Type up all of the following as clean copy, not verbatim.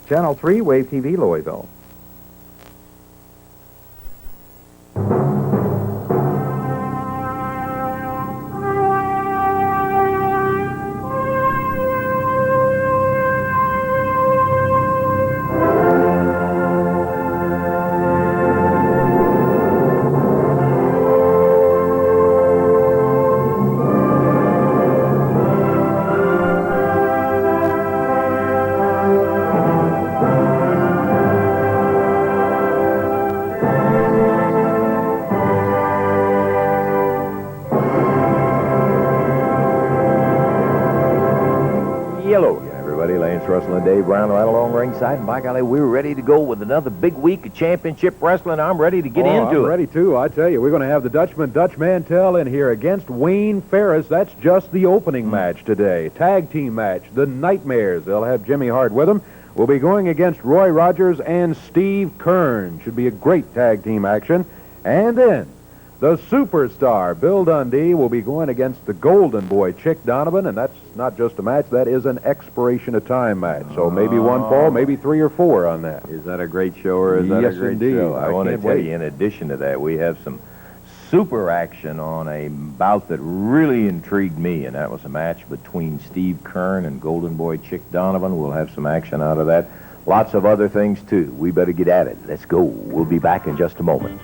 Channel 3, Wave TV, Louisville. Russell and Dave Brown right along ringside, and by golly, we're ready to go with another big week of championship wrestling. I'm ready to get into it. I'm ready too. I tell you, we're going to have the Dutchman, Dutch Mantel, in here against Wayne Ferris. That's just the opening match today. Tag team match, the Nightmares. They'll have Jimmy Hart with them. We'll be going against Roy Rogers and Steve Keirn. Should be a great tag team action. And then the superstar, Bill Dundee, will be going against the golden boy, Chic Donovan, and that's not just a match, that is an expiration of time match. So maybe one fall, maybe 3 or 4 on that. Is that a great show, or is that a great show? I want to tell you, in addition to that, we have some super action on a bout that really intrigued me, and that was a match between Steve Keirn and golden boy Chic Donovan. We'll have some action out of that. Lots of other things, too. We better get at it. Let's go. We'll be back in just a moment.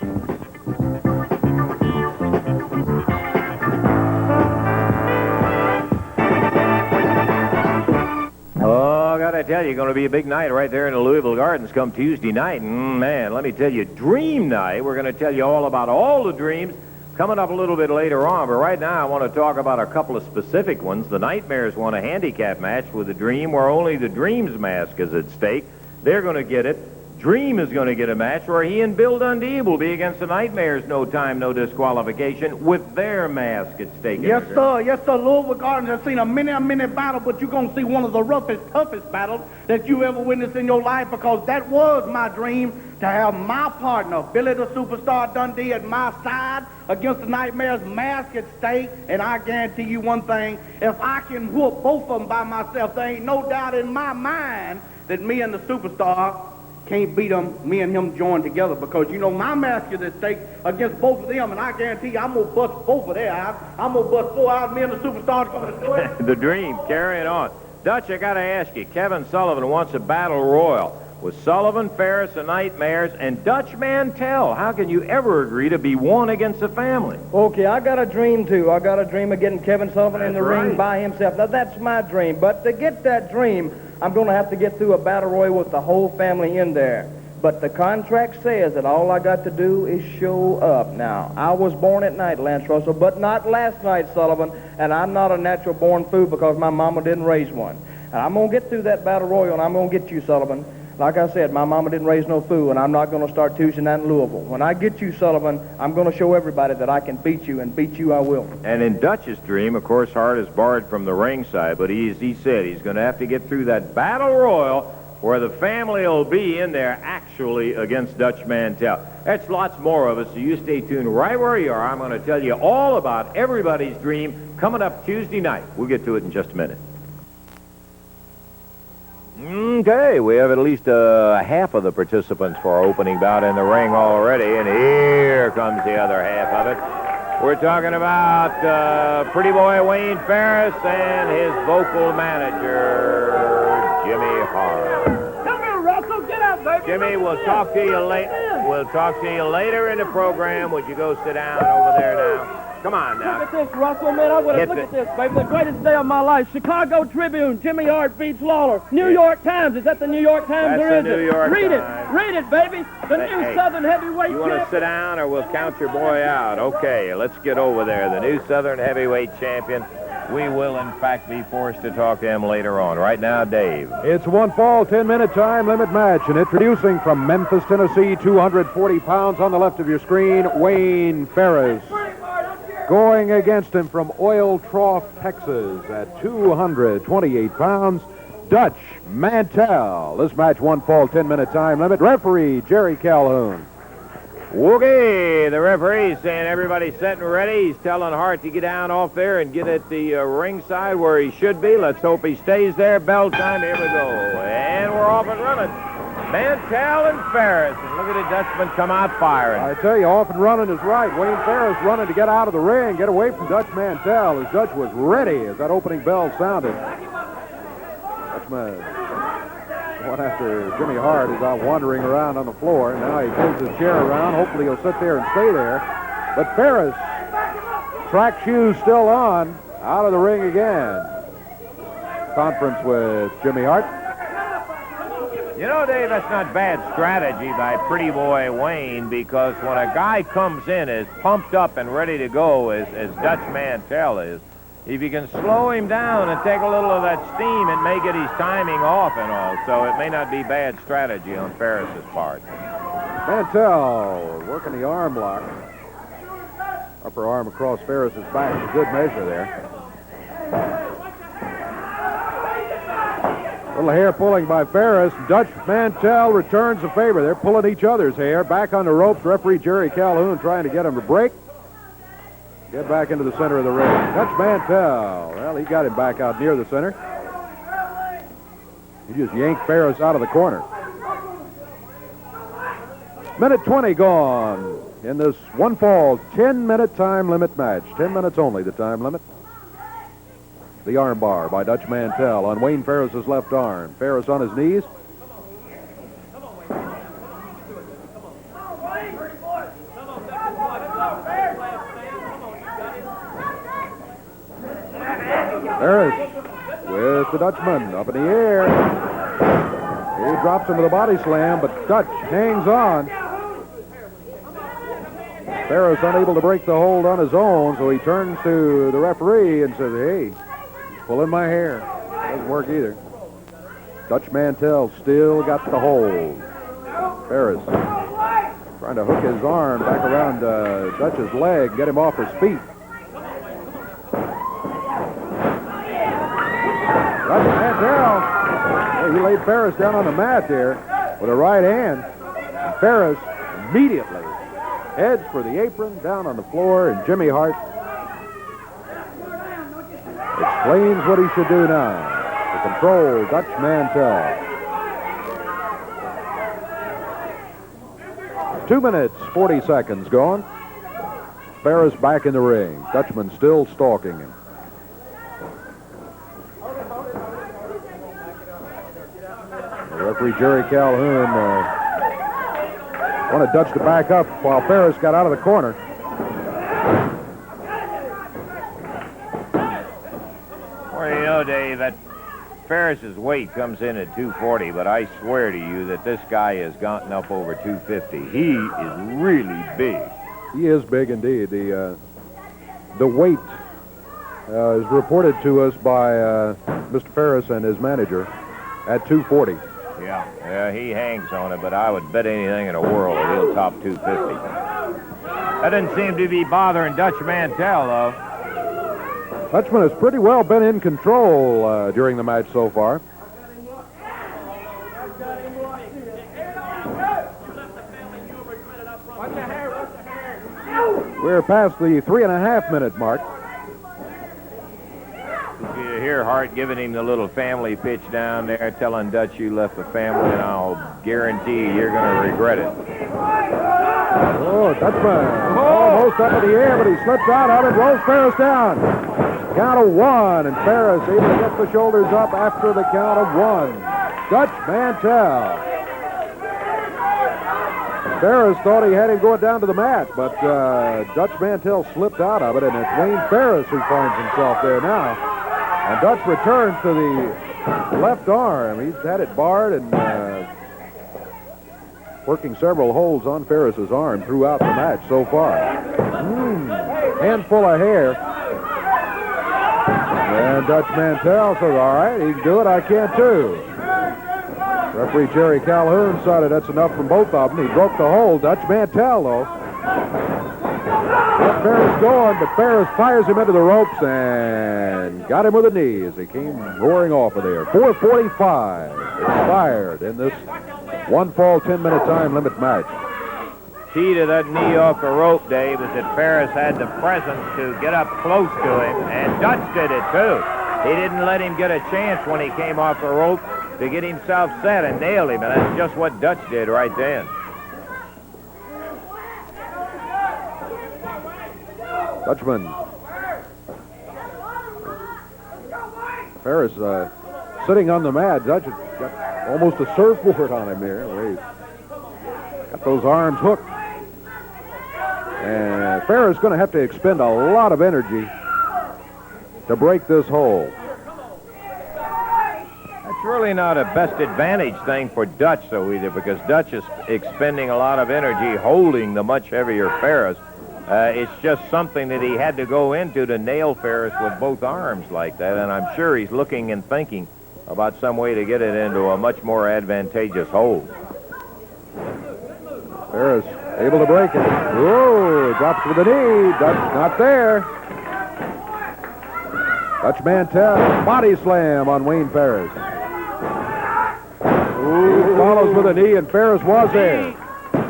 I tell you, going to be a big night right there in the Louisville Gardens come Tuesday night. And man, let me tell you, Dream Night. We're going to tell you all about all the dreams coming up a little bit later on. But right now, I want to talk about a couple of specific ones. The Nightmares won a handicap match with a Dream where only the Dream's mask is at stake. They're going to get it. Dream is going to get a match where he and Bill Dundee will be against the Nightmares, no time, no disqualification, with their mask at stake. Yes, sir. Yes, sir. Louisville Gardens has seen a many battle, but you're going to see one of the roughest, toughest battles that you ever witnessed in your life, because that was my dream, to have my partner, Billy the Superstar Dundee, at my side against the Nightmares, mask at stake. And I guarantee you one thing, if I can whoop both of them by myself, there ain't no doubt in my mind that me and the Superstar can't beat them, me and him joined together, because, you know, my mask is at stake against both of them, and I guarantee you I'm going to bust both of their eyes. I'm going to bust 4 out, me and the Superstar going to do it. The Dream, carrying on. Dutch, I got to ask you, Kevin Sullivan wants a battle royal with Sullivan, Ferris, the Nightmares, and Dutch Mantel. How can you ever agree to be one against the family? Okay, I got a dream, too. I got a dream of getting Kevin Sullivan in the ring by himself. Now, that's my dream, but to get that dream, I'm going to have to get through a battle royal with the whole family in there. But the contract says that all I got to do is show up. Now, I was born at night, Lance Russell, but not last night, Sullivan, and I'm not a natural-born fool because my mama didn't raise one. And I'm going to get through that battle royal, and I'm going to get you, Sullivan. Like I said, my mama didn't raise no fool, and I'm not going to start Tuesday night in Louisville. When I get you, Sullivan, I'm going to show everybody that I can beat you, and beat you I will. And in Dutch's dream, of course, Hart is barred from the ringside, but he said he's going to have to get through that battle royal where the family will be in there actually against Dutch Mantel. That's lots more of it, so you stay tuned right where you are. I'm going to tell you all about everybody's dream coming up Tuesday night. We'll get to it in just a minute. Okay, we have at least half of the participants for our opening bout in the ring already, and here comes the other half of it. We're talking about pretty boy Wayne Ferris and his vocal manager, Jimmy Hart. Come here, Russell. Get out, baby. Jimmy, we'll talk to you later. We'll talk to you later in the program. Would you go sit down over there now? Come on now. Look at this, Russell, man. I would have look at this, baby. The greatest day of my life. Chicago Tribune, Jimmy Hart beats Lawler. New York Times. Is that the New York Times, or is the New York Read Times. it. Read it, baby. The new Southern Heavyweight You want to sit down, or we'll count your boy out? Okay, let's get over there. The new Southern Heavyweight Champion. We will, in fact, be forced to talk to him later on. Right now, Dave. It's one fall, 10-minute time limit match, and introducing from Memphis, Tennessee, 240 pounds on the left of your screen, Wayne Ferris. Going against him from Oil Trough, Texas, at 228 pounds, Dutch Mantel. This match, one fall, 10-minute time limit. Referee, Jerry Calhoun. Okay, the referee's saying everybody's set and ready. He's telling Hart to get down off there and get at the ringside where he should be. Let's hope he stays there. Bell time, here we go. And we're off. off and running. Mantel and Ferris. And look at the Dutchman come out firing. I tell you, off and running is right. Wayne Ferris running to get out of the ring, get away from Dutch Mantel, as Dutch was ready as that opening bell sounded. Dutchman, one after Jimmy Hart, is out wandering around on the floor. Now he pulls his chair around. Hopefully he'll sit there and stay there. But Ferris, track shoes still on, out of the ring again. Conference with Jimmy Hart. You know, Dave, that's not bad strategy by pretty boy Wayne, because when a guy comes in as pumped up and ready to go as Dutch Mantel is, if you can slow him down and take a little of that steam, it may get his timing off and all. So it may not be bad strategy on Ferris's part. Mantel working the arm lock. Upper arm across Ferris's back. A good measure there. Little hair pulling by Ferris. Dutch Mantel returns the favor. They're pulling each other's hair. Back on the ropes. Referee Jerry Calhoun trying to get him to break. Get back into the center of the ring. Dutch Mantel. Well, he got him back out near the center. He just yanked Ferris out of the corner. Minute 20 gone in this one fall 10-minute time limit match. 10 minutes only, the time limit. The arm bar by Dutch Mantel on Wayne Ferris's left arm. Ferris on his knees. Ferris with the Dutchman up in the air. He drops him with a body slam, but Dutch hangs on. Ferris unable to break the hold on his own, so he turns to the referee and says, hey, pulling my hair. Doesn't work either. Dutch Mantel still got the hold. Ferris trying to hook his arm back around Dutch's leg, get him off his feet. Dutch Mantel, he laid Ferris down on the mat there with a right hand. And Ferris immediately heads for the apron, down on the floor, and Jimmy Hart explains what he should do now to control Dutch Mantel. 2 minutes, 40 seconds gone. Ferris back in the ring. Dutchman still stalking him. Referee Jerry Calhoun wanted Dutch to back up while Ferris got out of the corner. Well, you know, Dave, that Ferris's weight comes in at 240, but I swear to you that this guy has gotten up over 250. He is really big. He is big indeed. The weight is reported to us by Mr. Ferris and his manager at 240. Yeah, he hangs on it, but I would bet anything in the world that he'll top 250. That doesn't seem to be bothering Dutch Mantel, though. Dutchman has pretty well been in control during the match so far. We're past the 3.5-minute mark. You hear Hart giving him the little family pitch down there, telling Dutch you left the family, and I'll guarantee you're going to regret it. Oh, Dutchman almost up in the air, but he slips out of it, rolls Ferris down. Count of one, and Ferris able to get the shoulders up after the count of one. Dutch Mantel. Ferris thought he had him going down to the mat, but Dutch Mantel slipped out of it, and it's Wayne Ferris who finds himself there now. And Dutch returns to the left arm. He's had it barred and working several holds on Ferris's arm throughout the match so far. Handful of hair. And Dutch Mantel says, all right, he can do it, I can too. Referee Jerry Calhoun decided that's enough from both of them. He broke the hold. Dutch Mantel, though, got Ferris going, but Ferris fires him into the ropes and got him with a knee as he came roaring off of there. 4:45 expired in this one fall 10-minute time limit match. Key to that knee off the rope, Dave, is that Ferris had the presence to get up close to him, and Dutch did it, too. He didn't let him get a chance when he came off the rope. to get himself set and nailed him, and that's just what Dutch did right then. Dutchman. Ferris sitting on the mat. Dutch has got almost a surfboard on him there. He's got those arms hooked. And Ferris is going to have to expend a lot of energy to break this hole. That's really not a best advantage thing for Dutch, though, either, because Dutch is expending a lot of energy holding the much heavier Ferris. It's just something that he had to go into to nail Ferris with both arms like that, and I'm sure he's looking and thinking about some way to get it into a much more advantageous hold. Ferris able to break it. Whoa, drops with the knee. Dutch not there. Dutch Mantel, body slam on Wayne Ferris. Ooh, follows with a knee, and Ferris was there.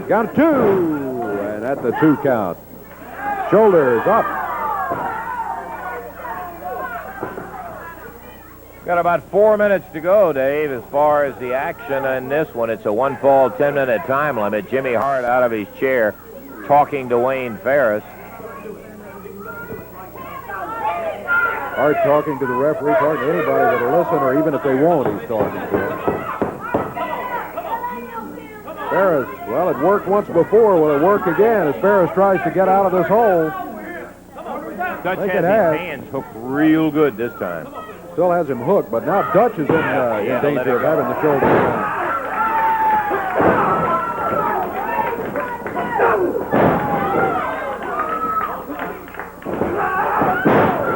Count 2, and at the 2 count. Shoulders up. Got about 4 minutes to go, Dave, as far as the action in this one. It's a 1-fall, 10-minute time limit. Jimmy Hart out of his chair talking to Wayne Ferris. Hart talking to the referee, talking to anybody that'll listen, or even if they won't, he's talking to them. Ferris, well, it worked once before. Will it work again as Ferris tries to get out of this hole? Dutch has his hands hooked real good this time. Still has him hooked, but now Dutch is in danger of having the shoulder down.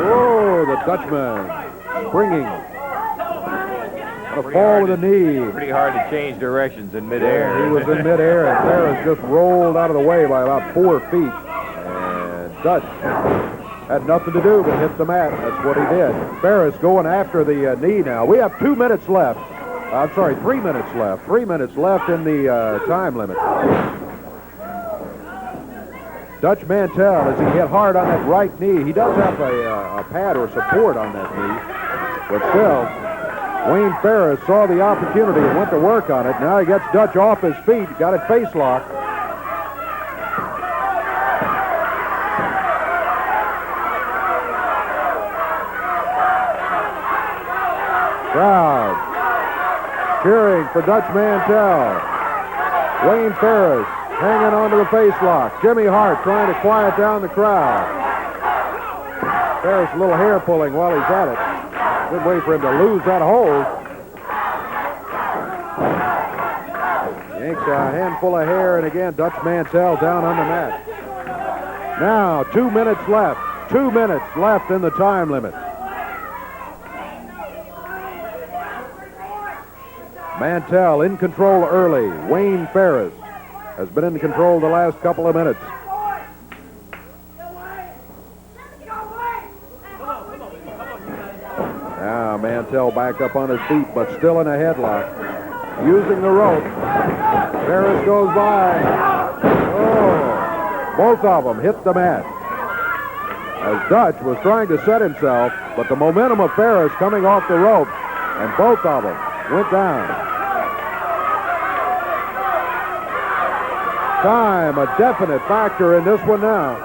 Oh, the Dutchman springing. A fall with a knee. Pretty hard to change directions in midair. He was in midair, and Ferris just rolled out of the way by about 4 feet. And Dutch had nothing to do but hit the mat. That's what he did. Ferris going after the knee now. We have 2 minutes left. I'm sorry, 3 minutes left. 3 minutes left in the time limit. Dutch Mantel, as he hit hard on that right knee, he does have a pad or support on that knee. But still, Wayne Ferris saw the opportunity and went to work on it. Now he gets Dutch off his feet, got it face locked. Crowd cheering for Dutch Mantel. Wayne Ferris hanging on to the face lock. Jimmy Hart trying to quiet down the crowd. Ferris a little hair pulling while he's at it. Good way for him to lose that hold. Yanks a handful of hair, and again, Dutch Mantel down on the mat. Now, 2 minutes left. 2 minutes left in the time limit. Mantel in control early. Wayne Ferris has been in control the last couple of minutes. Now Mantel back up on his feet, but still in a headlock. Using the rope. Ferris goes by. Oh, both of them hit the mat. As Dutch was trying to set himself, but the momentum of Ferris coming off the rope, and both of them went down. Time, a definite factor in this one now.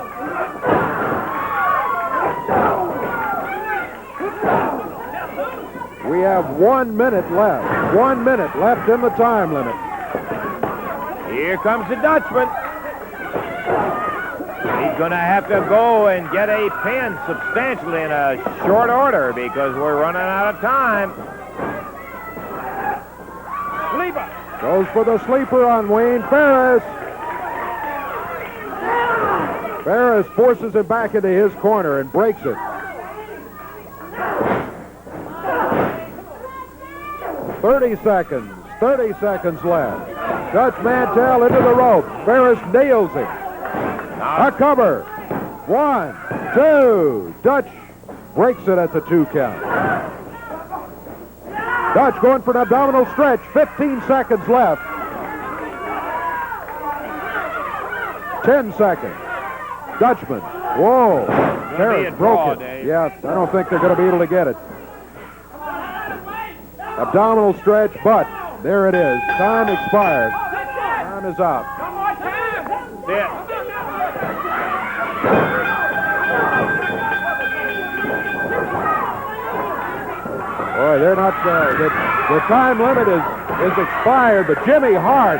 We have 1 minute left. 1 minute left in the time limit. Here comes the Dutchman. He's going to have to go and get a pin substantially in a short order because we're running out of time. Sleeper. Goes for the sleeper on Wayne Ferris. Ferris forces him back into his corner and breaks it. 30 seconds. 30 seconds left. Dutch Mantel into the rope. Ferris nails him. A cover. 1, 2. Dutch breaks it at the 2 count. Dutch going for an abdominal stretch. 15 seconds left. 10 seconds. Dutchman. Whoa. Ferris broke it. Dave. Yeah, I don't think they're going to be able to get it. abdominal stretch, but there it is. Time expired. Time is up. Boy, they're not, the time limit is expired, but Jimmy Hart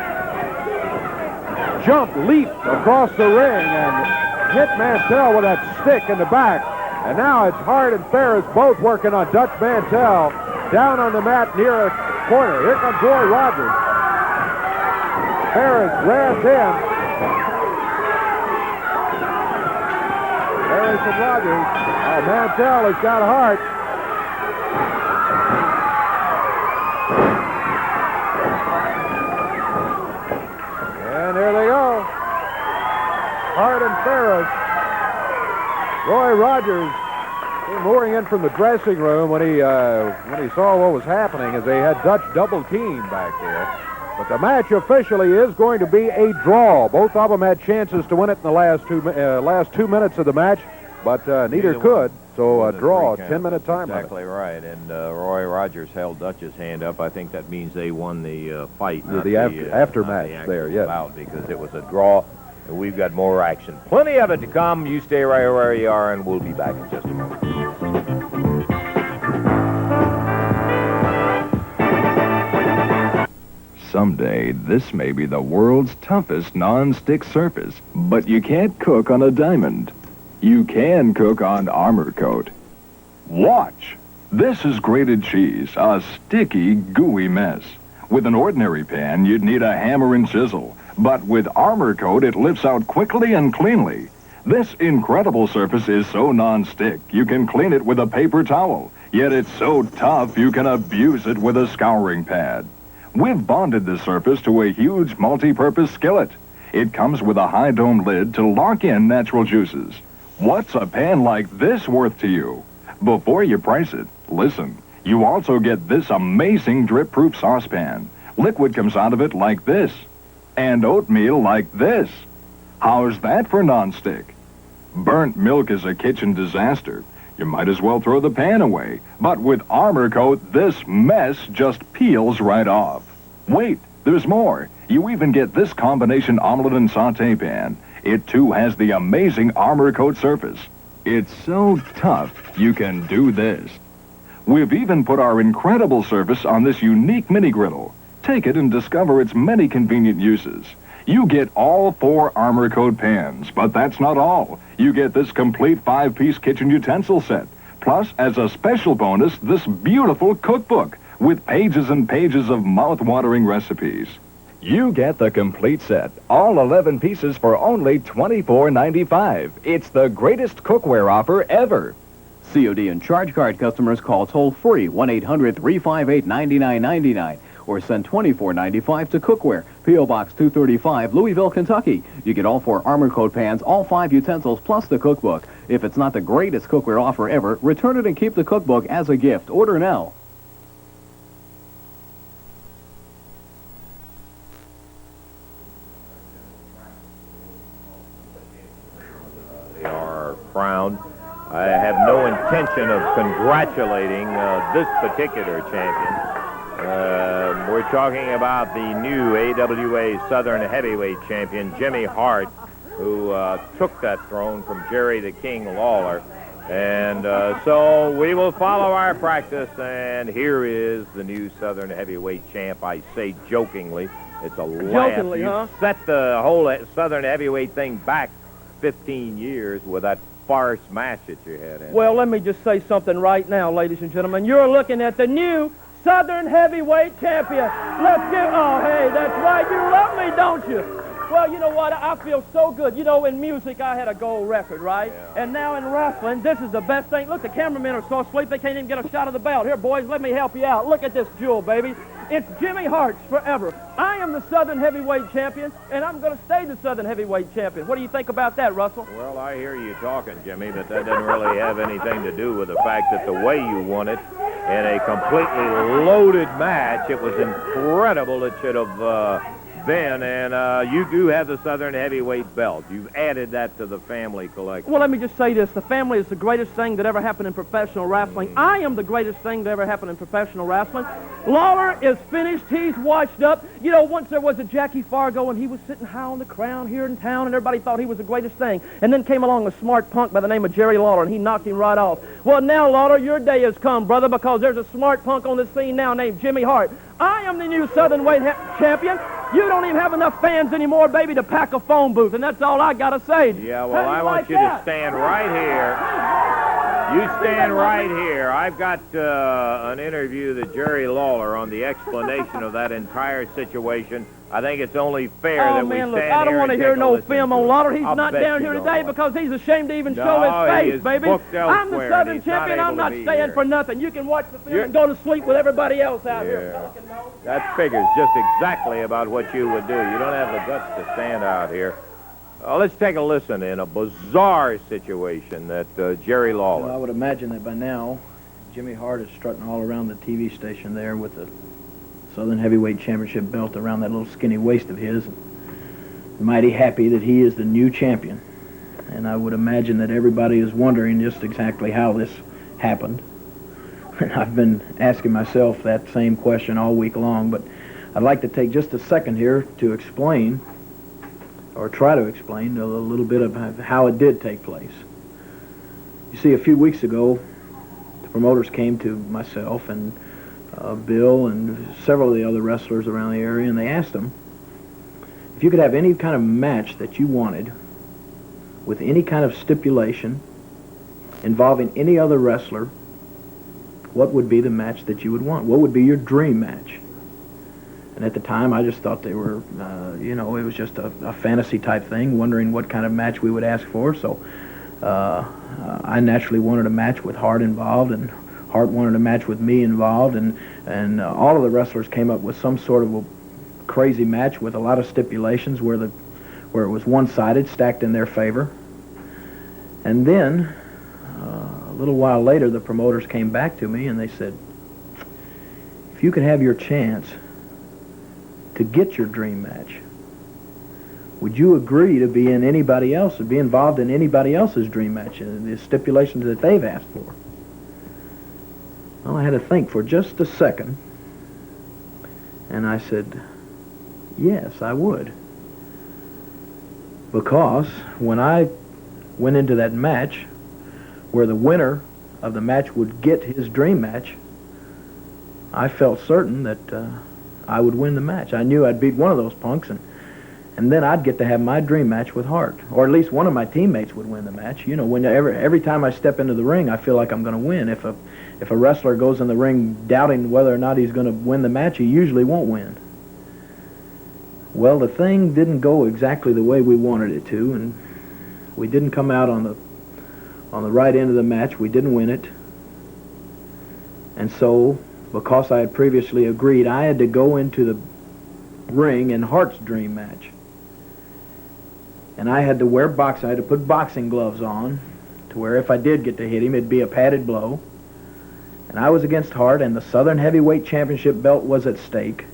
leaped across the ring and hit Mantel with that stick in the back. And now it's Hart and Ferris both working on Dutch Mantel down on the mat near a corner. Here comes Roy Rogers. Ferris grabs him. Ferris and Rogers. Oh, Mantel has got Hart. And there they go. Hart and Ferris. Roy Rogers came roaring in from the dressing room when he saw what was happening, as they had Dutch double team back there. But the match officially is going to be a draw. Both of them had chances to win it in the last 2 minutes of the match, but neither could. So a draw, 10-minute time limit. Exactly right. And Roy Rogers held Dutch's hand up. I think that means they won the fight. The aftermatch there, yes. Bout, because it was a draw. And we've got more action. Plenty of it to come. You stay right where you are, and we'll be back in just a moment. Someday, this may be the world's toughest non-stick surface, but you can't cook on a diamond. You can cook on Armor Coat. Watch! This is grated cheese, a sticky, gooey mess. With an ordinary pan, you'd need a hammer and chisel. But with Armor Coat, it lifts out quickly and cleanly. This incredible surface is so non-stick, you can clean it with a paper towel. Yet it's so tough, you can abuse it with a scouring pad. We've bonded this surface to a huge multi-purpose skillet. It comes with a high dome lid to lock in natural juices. What's a pan like this worth to you? Before you price it, listen. You also get this amazing drip-proof saucepan. Liquid comes out of it like this. And oatmeal like this. How's that for non-stick? Burnt milk is a kitchen disaster. You might as well throw the pan away. But with Armor Coat, this mess just peels right off. Wait, there's more. You even get this combination omelet and saute pan. It too has the amazing Armor Coat surface. It's so tough, you can do this. We've even put our incredible surface on this unique mini griddle. Take it and discover its many convenient uses. You get all 4 Armor Coat pans, but that's not all. You get this complete 5-piece kitchen utensil set. Plus, as a special bonus, this beautiful cookbook with pages and pages of mouth-watering recipes. You get the complete set, all 11 pieces for only $24.95. It's the greatest cookware offer ever. COD and charge card customers call toll-free 1-800-358-9999 or send $24.95 to Cookware, P.O. Box 235, Louisville, Kentucky. You get all 4 Armor Coat pans, all 5 utensils, plus the cookbook. If it's not the greatest cookware offer ever, return it and keep the cookbook as a gift. Order now. They are crowned. I have no intention of congratulating this particular champion. We're talking about the new AWA Southern Heavyweight Champion, Jimmy Hart, who took that throne from Jerry the King Lawler. And so we will follow our practice, and here is the new Southern Heavyweight Champ. I say jokingly. It's a laugh. Jokingly, huh? You set the whole Southern Heavyweight thing back 15 years with that farce match that you had in. Well, let me just say something right now, ladies and gentlemen. You're looking at the new Southern Heavyweight Champion. Let's get, oh, hey, that's right. You love me, don't you? Well, you know what? I feel so good. You know, in music, I had a gold record, right? Yeah. And now in wrestling, this is the best thing. Look, the cameramen are so asleep, they can't even get a shot of the belt. Here, boys, let me help you out. Look at this jewel, baby. It's Jimmy Hart's forever. I am the Southern Heavyweight Champion, and I'm going to stay the Southern Heavyweight Champion. What do you think about that, Russell? Well, I hear you talking, Jimmy, but that doesn't really have anything to do with the fact that the way you won it in a completely loaded match, it was incredible. It should have Ben, and you do have the Southern Heavyweight belt. You've added that to the family collection. Well, let me just say this. The family is the greatest thing that ever happened in professional wrestling. I am the greatest thing that ever happened in professional wrestling. Lawler is finished. He's washed up. You know, once there was a Jackie Fargo, and he was sitting high on the crown here in town, and everybody thought he was the greatest thing. And then came along a smart punk by the name of Jerry Lawler, and he knocked him right off. Well, now, Lawler, your day has come, brother, because there's a smart punk on the scene now named Jimmy Hart. I am the new Southern Weight champion. You don't even have enough fans anymore, baby, to pack a phone booth, and that's all I got to say. Yeah, well, I want you to stand right here. You stand right here. I've got an interview that Jerry Lawler on the explanation of that entire situation. I think it's only fair that we stand look, here I don't want to hear no film on Lawler. He's I'll not bet down you here don't today want because he's ashamed to even No, show his he face, is baby. booked I'm the elsewhere, Southern and he's not champion. able I'm to not be staying here. for nothing. You can watch the film and go to sleep with everybody else out here. Yeah. That figures just exactly about what you would do. You don't have the guts to stand out here. Let's take a listen in a bizarre situation that Jerry Lawler. Well, I would imagine that by now, Jimmy Hart is strutting all around the TV station there with the Southern Heavyweight Championship belt around that little skinny waist of his. Mighty happy that he is the new champion. And I would imagine that everybody is wondering just exactly how this happened. And I've been asking myself that same question all week long, but I'd like to take just a second here to explain, or try to explain, a little bit of how it did take place. You see, a few weeks ago, the promoters came to myself and Bill and several of the other wrestlers around the area, and they asked them, if you could have any kind of match that you wanted with any kind of stipulation involving any other wrestler, what would be the match that you would want? What would be your dream match? And at the time, I just thought they were, it was just a fantasy type thing, wondering what kind of match we would ask for. So I naturally wanted a match with Hart involved, and Hart wanted a match with me involved, and all of the wrestlers came up with some sort of a crazy match with a lot of stipulations where it was one-sided, stacked in their favor. And then a little while later, the promoters came back to me and they said, if you could have your chance to get your dream match, would you agree to be in anybody else, to be involved in anybody else's dream match, and the stipulations that they've asked for? Well, I had to think for just a second, and I said, yes, I would. Because when I went into that match, where the winner of the match would get his dream match, I felt certain that I would win the match. I knew I'd beat one of those punks, and then I'd get to have my dream match with Hart. Or at least one of my teammates would win the match. You know, every time I step into the ring, I feel like I'm going to win. If a wrestler goes in the ring doubting whether or not he's going to win the match, he usually won't win. Well, the thing didn't go exactly the way we wanted it to, and we didn't come out on the right end of the match. We didn't win it. And so, because I had previously agreed, I had to go into the ring in Hart's dream match. And I had to wear I had to put boxing gloves on, to where if I did get to hit him, it'd be a padded blow. And I was against Hart, and the Southern Heavyweight Championship belt was at stake.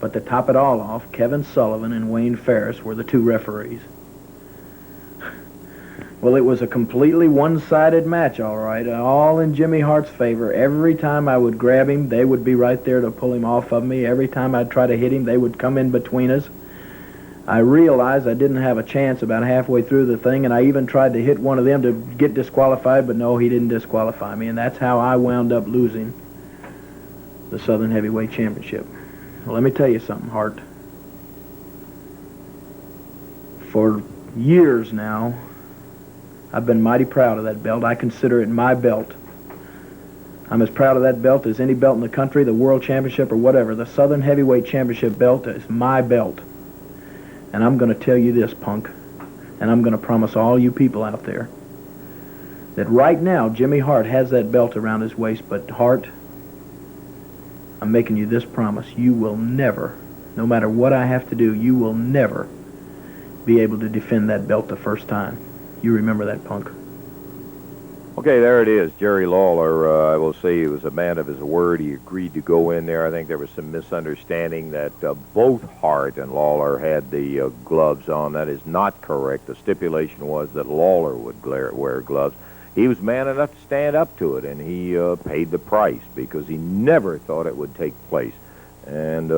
But to top it all off, Kevin Sullivan and Wayne Ferris were the two referees. Well, it was a completely one-sided match, all right, all in Jimmy Hart's favor. Every time I would grab him, they would be right there to pull him off of me. Every time I'd try to hit him, they would come in between us. I realized I didn't have a chance about halfway through the thing, and I even tried to hit one of them to get disqualified, but no, he didn't disqualify me, and that's how I wound up losing the Southern Heavyweight Championship. Well, let me tell you something, Hart. For years now, I've been mighty proud of that belt. I consider it my belt. I'm as proud of that belt as any belt in the country, the World Championship or whatever. The Southern Heavyweight Championship belt is my belt. And I'm going to tell you this, punk, and I'm going to promise all you people out there that right now Jimmy Hart has that belt around his waist, but Hart, I'm making you this promise. You will never, no matter what I have to do, you will never be able to defend that belt the first time. You remember that, punk. Okay, there it is. Jerry Lawler, I will say he was a man of his word. He agreed to go in there. I think there was some misunderstanding that both Hart and Lawler had the gloves on. That is not correct. The stipulation was that Lawler would wear gloves. He was man enough to stand up to it, and he paid the price because he never thought it would take place. And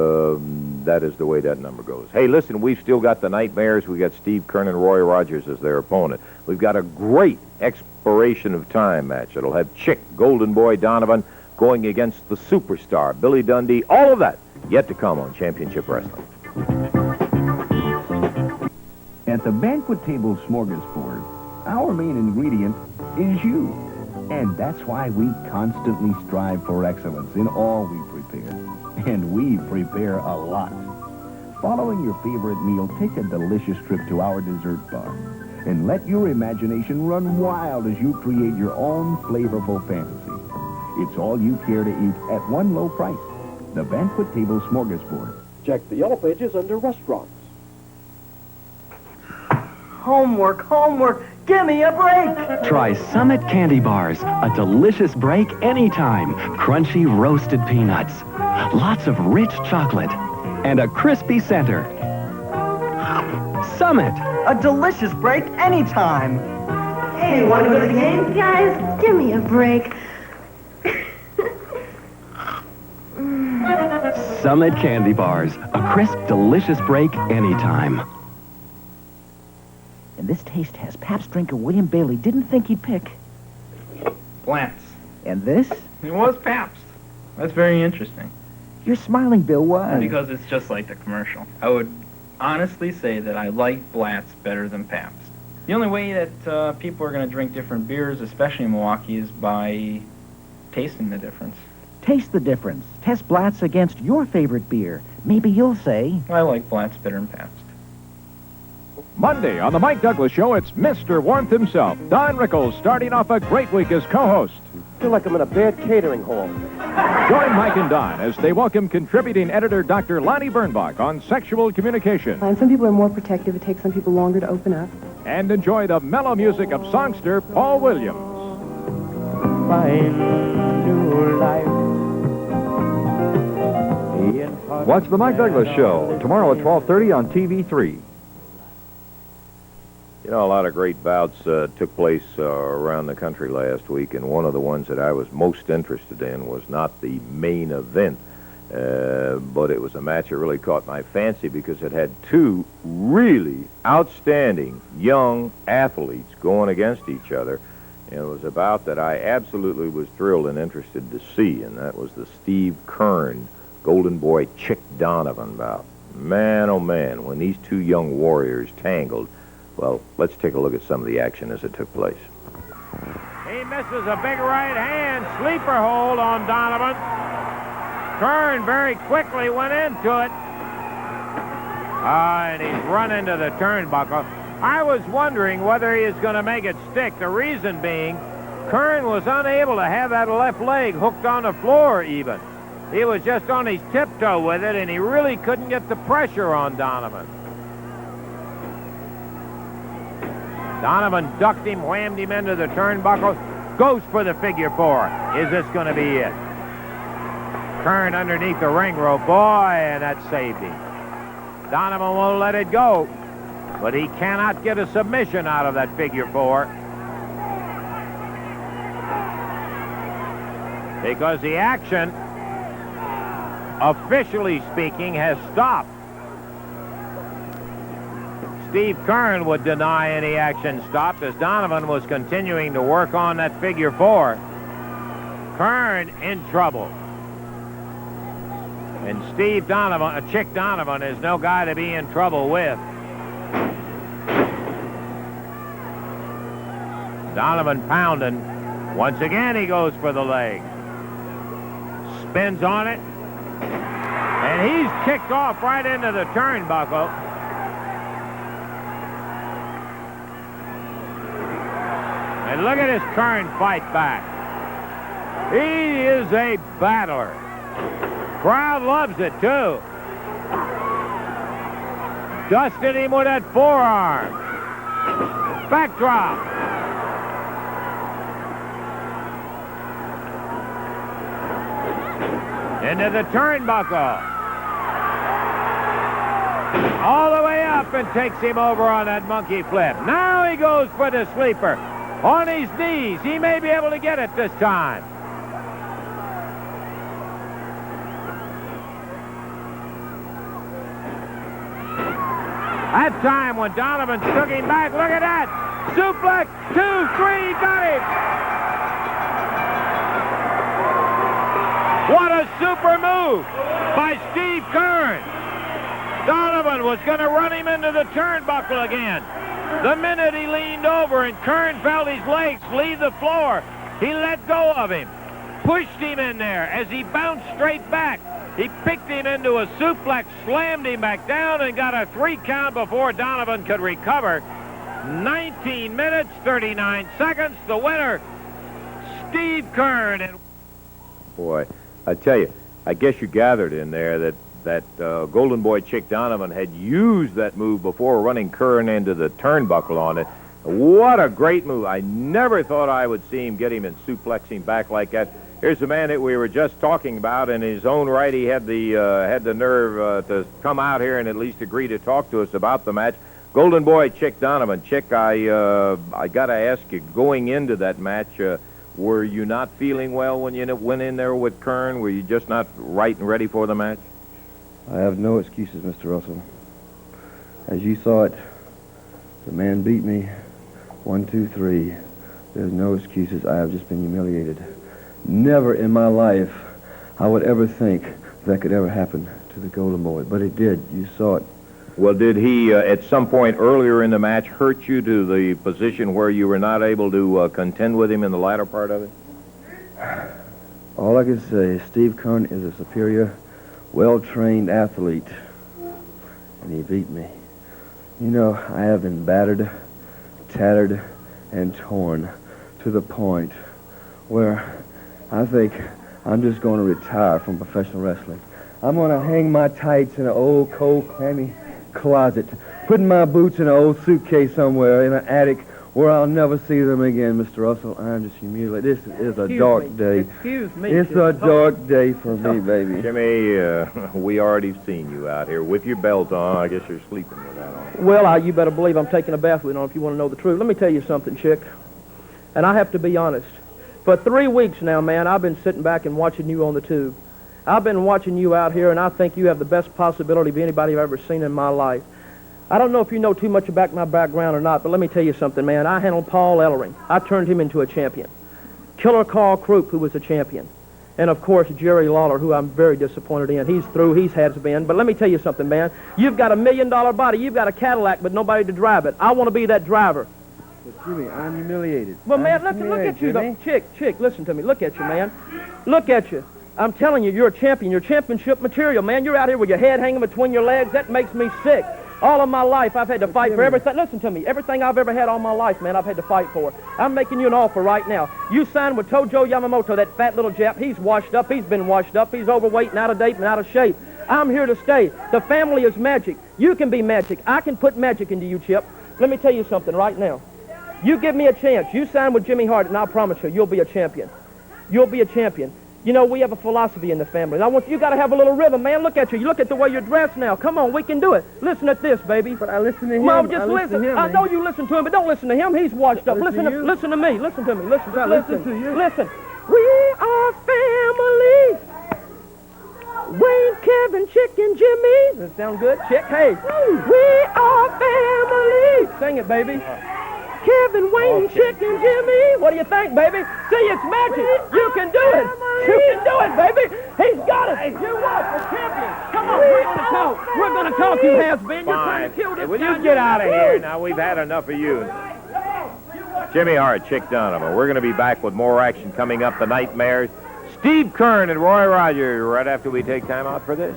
that is the way that number goes. Hey, listen, we've still got the Nightmares. We've got Steve Keirn and Roy Rogers as their opponent. We've got a great expiration of time match. It'll have Chic, Golden Boy Donovan going against the superstar, Billy Dundee. All of that yet to come on Championship Wrestling. At the banquet table smorgasbord, our main ingredient is you. And that's why we constantly strive for excellence in all we prepare. And we prepare a lot. Following your favorite meal, take a delicious trip to our dessert bar. And let your imagination run wild as you create your own flavorful fantasy. It's all you care to eat at one low price. The banquet table smorgasbord. Check the yellow pages under restaurants. Homework. Give me a break. Try Summit Candy Bars. A delicious break anytime. Crunchy roasted peanuts. Lots of rich chocolate. And a crispy center. Summit. A delicious break anytime. Hey, want to go to the game? Guys, give me a break. Summit Candy Bars. A crisp, delicious break anytime. And this taste test, Pabst drinker William Bailey didn't think he'd pick. Plants. And this? It was Pabst. That's very interesting. You're smiling, Bill. Why? Because it's just like the commercial. I would honestly say that I like Blatz better than Pabst. The only way that people are going to drink different beers, especially in Milwaukee, is by tasting the difference. Taste the difference. Test Blatz against your favorite beer. Maybe you'll say... I like Blatz better than Pabst. Monday on the Mike Douglas Show, it's Mr. Warmth himself, Don Rickles, starting off a great week as co-host. I feel like I'm in a bad catering hall. Join Mike and Don as they welcome contributing editor Dr. Lonnie Bernbach on sexual communication. And some people are more protective. It takes some people longer to open up. And enjoy the mellow music of songster Paul Williams. Watch the Mike Douglas Show tomorrow at 12:30 on TV3. You know, a lot of great bouts took place around the country last week, and one of the ones that I was most interested in was not the main event, but it was a match that really caught my fancy because it had two really outstanding young athletes going against each other, and it was a bout that I absolutely was thrilled and interested to see, and that was the Steve Keirn, Golden Boy Chic Donovan bout. Man, oh man, when these two young warriors tangled. Well, let's take a look at some of the action as it took place. He misses a big right hand. Sleeper hold on Donovan. Keirn very quickly went into it. And he's run into the turnbuckle. I was wondering whether he is going to make it stick. The reason being, Keirn was unable to have that left leg hooked on the floor even. He was just on his tiptoe with it, and he really couldn't get the pressure on Donovan. Donovan ducked him, whammed him into the turnbuckle, goes for the figure four. Is this going to be it? Keirn underneath the ring rope. Boy, and that saved him. Donovan won't let it go, but he cannot get a submission out of that figure four. Because the action, officially speaking, has stopped. Steve Keirn would deny any action stopped as Donovan was continuing to work on that figure four. Keirn in trouble. And Steve Donovan, Chic Donovan, is no guy to be in trouble with. Donovan pounding. Once again, he goes for the leg. Spins on it. And he's kicked off right into the turnbuckle. And look at his Keirn fight back. He is a battler. Crowd loves it, too. Dusted him with that forearm. Backdrop. into the turnbuckle. All the way up and takes him over on that monkey flip. Now he goes for the sleeper. On his knees. He may be able to get it this time. That time when Donovan took him back, look at that. Suplex, 2, 3, got him. What a super move by Steve Keirn. Donovan was going to run him into the turnbuckle again. The minute he leaned over and Keirn felt his legs leave the floor, he let go of him, pushed him in there. As he bounced straight back, he picked him into a suplex, slammed him back down, and got a 3 count before Donovan could recover. 19 minutes, 39 seconds. The winner, Steve Keirn. And boy, I tell you, I guess you gathered in there that Golden Boy Chic Donovan had used that move before running Keirn into the turnbuckle on it. What a great move. I never thought I would see him get him and suplex him back like that. Here's the man that we were just talking about. In his own right, he had the nerve to come out here and at least agree to talk to us about the match. Golden Boy Chic Donovan. Chic, I got to ask you, going into that match, were you not feeling well when you went in there with Keirn? Were you just not right and ready for the match? I have no excuses, Mr. Russell. As you saw it, the man beat me. 1, 2, 3. There's no excuses. I have just been humiliated. Never in my life I would ever think that could ever happen to the Golden Boy, but it did. You saw it. Well, did he, at some point earlier in the match, hurt you to the position where you were not able to contend with him in the latter part of it? All I can say is Steve Keirn is a superior, well-trained athlete, and he beat me. You know, I have been battered, tattered, and torn to the point where I think I'm just going to retire from professional wrestling. I'm going to hang my tights in an old, cold, clammy closet, putting my boots in an old suitcase somewhere in an attic where I'll never see them again, Mr. Russell. I'm just humiliated. This is a dark day. Excuse me. It's a dark day for me, baby. Jimmy, we already seen you out here with your belt on. I guess you're sleeping with that on. Well, you better believe I'm taking a bath with it on if you want to know the truth. Let me tell you something, Chick. And I have to be honest. For 3 weeks now, man, I've been sitting back and watching you on the tube. I've been watching you out here, and I think you have the best possibility of anybody I've ever seen in my life. I don't know if you know too much about my background or not, but let me tell you something, man. I handled Paul Ellering. I turned him into a champion. Killer Carl Krupp, who was a champion. And, of course, Jerry Lawler, who I'm very disappointed in. He's through. He's has been. But let me tell you something, man. You've got $1 million body. You've got a Cadillac, but nobody to drive it. I want to be that driver. But, Jimmy, I'm humiliated. Well, man, look at you, though. Chick, listen to me. Look at you, man. Look at you. I'm telling you, you're a champion. You're championship material, man. You're out here with your head hanging between your legs. That makes me sick. All of my life, I've had to fight for everything. Listen to me. Everything I've ever had all my life, man, I've had to fight for. I'm making you an offer right now. You signed with Tojo Yamamoto, that fat little Jap. He's washed up. He's been washed up. He's overweight and out of date and out of shape. I'm here to stay. The family is magic. You can be magic. I can put magic into you, Chip. Let me tell you something right now. You give me a chance. You sign with Jimmy Hart, and I promise you, you'll be a champion. You'll be a champion. You know, we have a philosophy in the family. And I want you got to have a little rhythm, man. Look at you. You look at the way you're dressed now. Come on, we can do it. Listen at this, baby. But I listen to him. Well, just listen. I know you listen to him, but don't listen to him. He's washed up. Listen to me. Listen to me. Listen to you. Listen. We are family. Wayne, Kevin, Chick, and Jimmy. Does that sound good? Chick, hey. We are family. Sing it, baby. Kevin, Wayne, Chick, and Jimmy. What do you think, baby? See, it's magic. You can do it. You can do it, baby. He's got it. You what? The champion. Come on, we're going to talk. We're going to talk, you has-been. You're trying to kill this Will guy. you get out of here? Now, we've had enough of you. Jimmy Hart, Chic Donovan. We're going to be back with more action coming up. The Nightmares. Steve Keirn and Roy Rogers right after we take time out for this.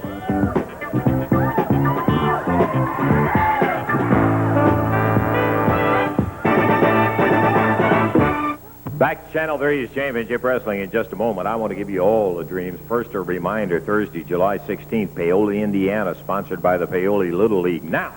Back to Channel 3's Championship Wrestling in just a moment. I want to give you all the dreams. First, a reminder, Thursday, July 16th, Paoli, Indiana, sponsored by the Paoli Little League. Now,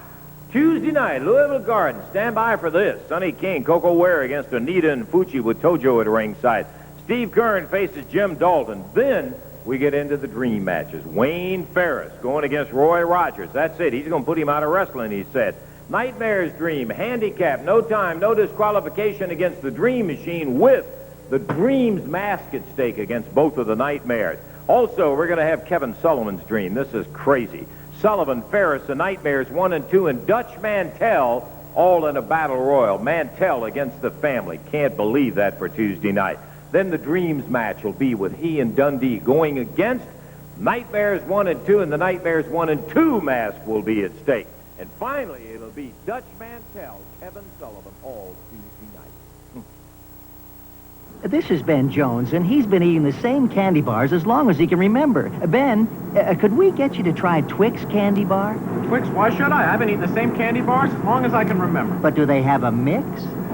Tuesday night, Louisville Gardens. Stand by for this. Sonny King, Coco Ware against Anita and Fucci with Tojo at ringside. Steve Keirn faces Jim Dalton. Then, we get into the dream matches. Wayne Ferris going against Roy Rogers. That's it. He's going to put him out of wrestling, he said. Nightmare's Dream, handicap, no time, no disqualification against the Dream Machine with the Dream's mask at stake against both of the Nightmares. Also, we're going to have Kevin Sullivan's Dream. This is crazy. Sullivan, Ferris, the Nightmares 1 and 2, and Dutch Mantel all in a battle royal. Mantel against the family. Can't believe that for Tuesday night. Then the Dreams match will be with he and Dundee going against Nightmares 1 and 2, and the Nightmares 1 and 2 mask will be at stake. And finally, it'll be Dutch Mantel, Kevin Sullivan, all Tuesday night. This is Ben Jones, and he's been eating the same candy bars as long as he can remember. Ben, could we get you to try Twix candy bar? Twix? Why should I? I've been eating the same candy bars as long as I can remember. But do they have a mix?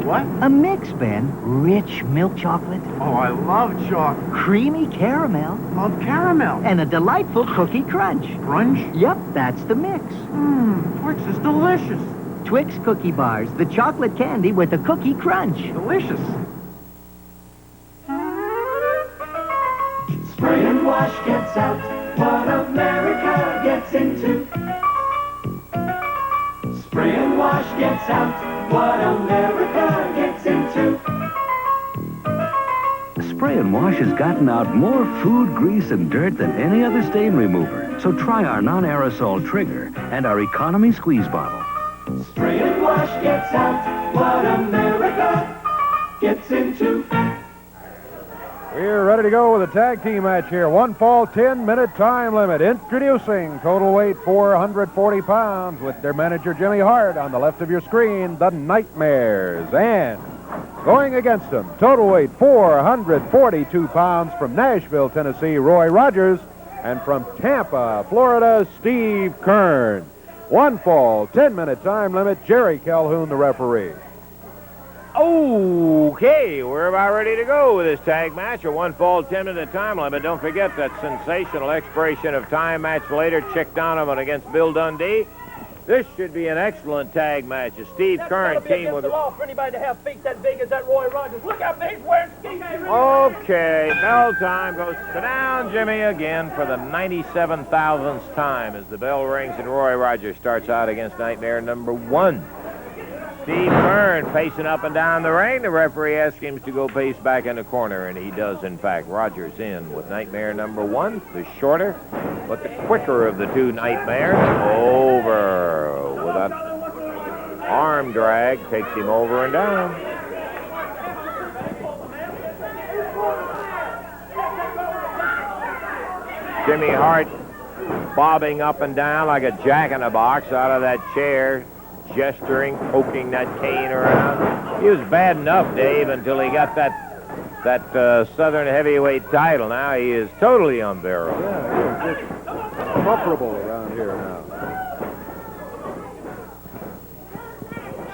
What? A mix, Ben. Rich milk chocolate. Oh, I love chocolate. Creamy caramel. Love caramel. And a delightful cookie crunch. Crunch? Yep, that's the mix. Twix is delicious. Twix cookie bars, the chocolate candy with the cookie crunch. Delicious. Spray and wash gets out what America gets into. Spray and wash gets out what America gets into. Spray and Wash has gotten out more food, grease, and dirt than any other stain remover. So try our non-aerosol trigger and our economy squeeze bottle. Spray and wash gets out what America gets into. We're ready to go with a tag team match here. One fall, 10-minute time limit. Introducing total weight 440 pounds with their manager Jimmy Hart on the left of your screen, the Nightmares. And going against them, total weight 442 pounds from Nashville, Tennessee, Roy Rogers. And from Tampa, Florida, Steve Keirn. One fall, 10-minute time limit. Jerry Calhoun, the referee. Okay, we're about ready to go with this tag match. A one fall, 10-minute time limit. Don't forget that sensational expiration of time match later. Chic Donovan against Bill Dundee. This should be an excellent tag match. Steve Keirn came with... the law for anybody to have feet that big as that Roy Rogers. Look out, he's wearing skis. Okay, bell time goes. Sit down, Jimmy, again for the 97,000th time as the bell rings and Roy Rogers starts out against Nightmare number 1. Steve Keirn pacing up and down the ring. The referee asks him to go pace back in the corner, and he does, in fact. Rogers in with Nightmare number 1, the shorter, but the quicker of the two Nightmares. Over with an arm drag, takes him over and down. Jimmy Hart bobbing up and down like a jack-in-the-box out of that chair, gesturing, poking that cane around. He was bad enough, Dave, until he got that Southern heavyweight title. Now he is totally unbearable. Yeah, he's just comfortable around here now.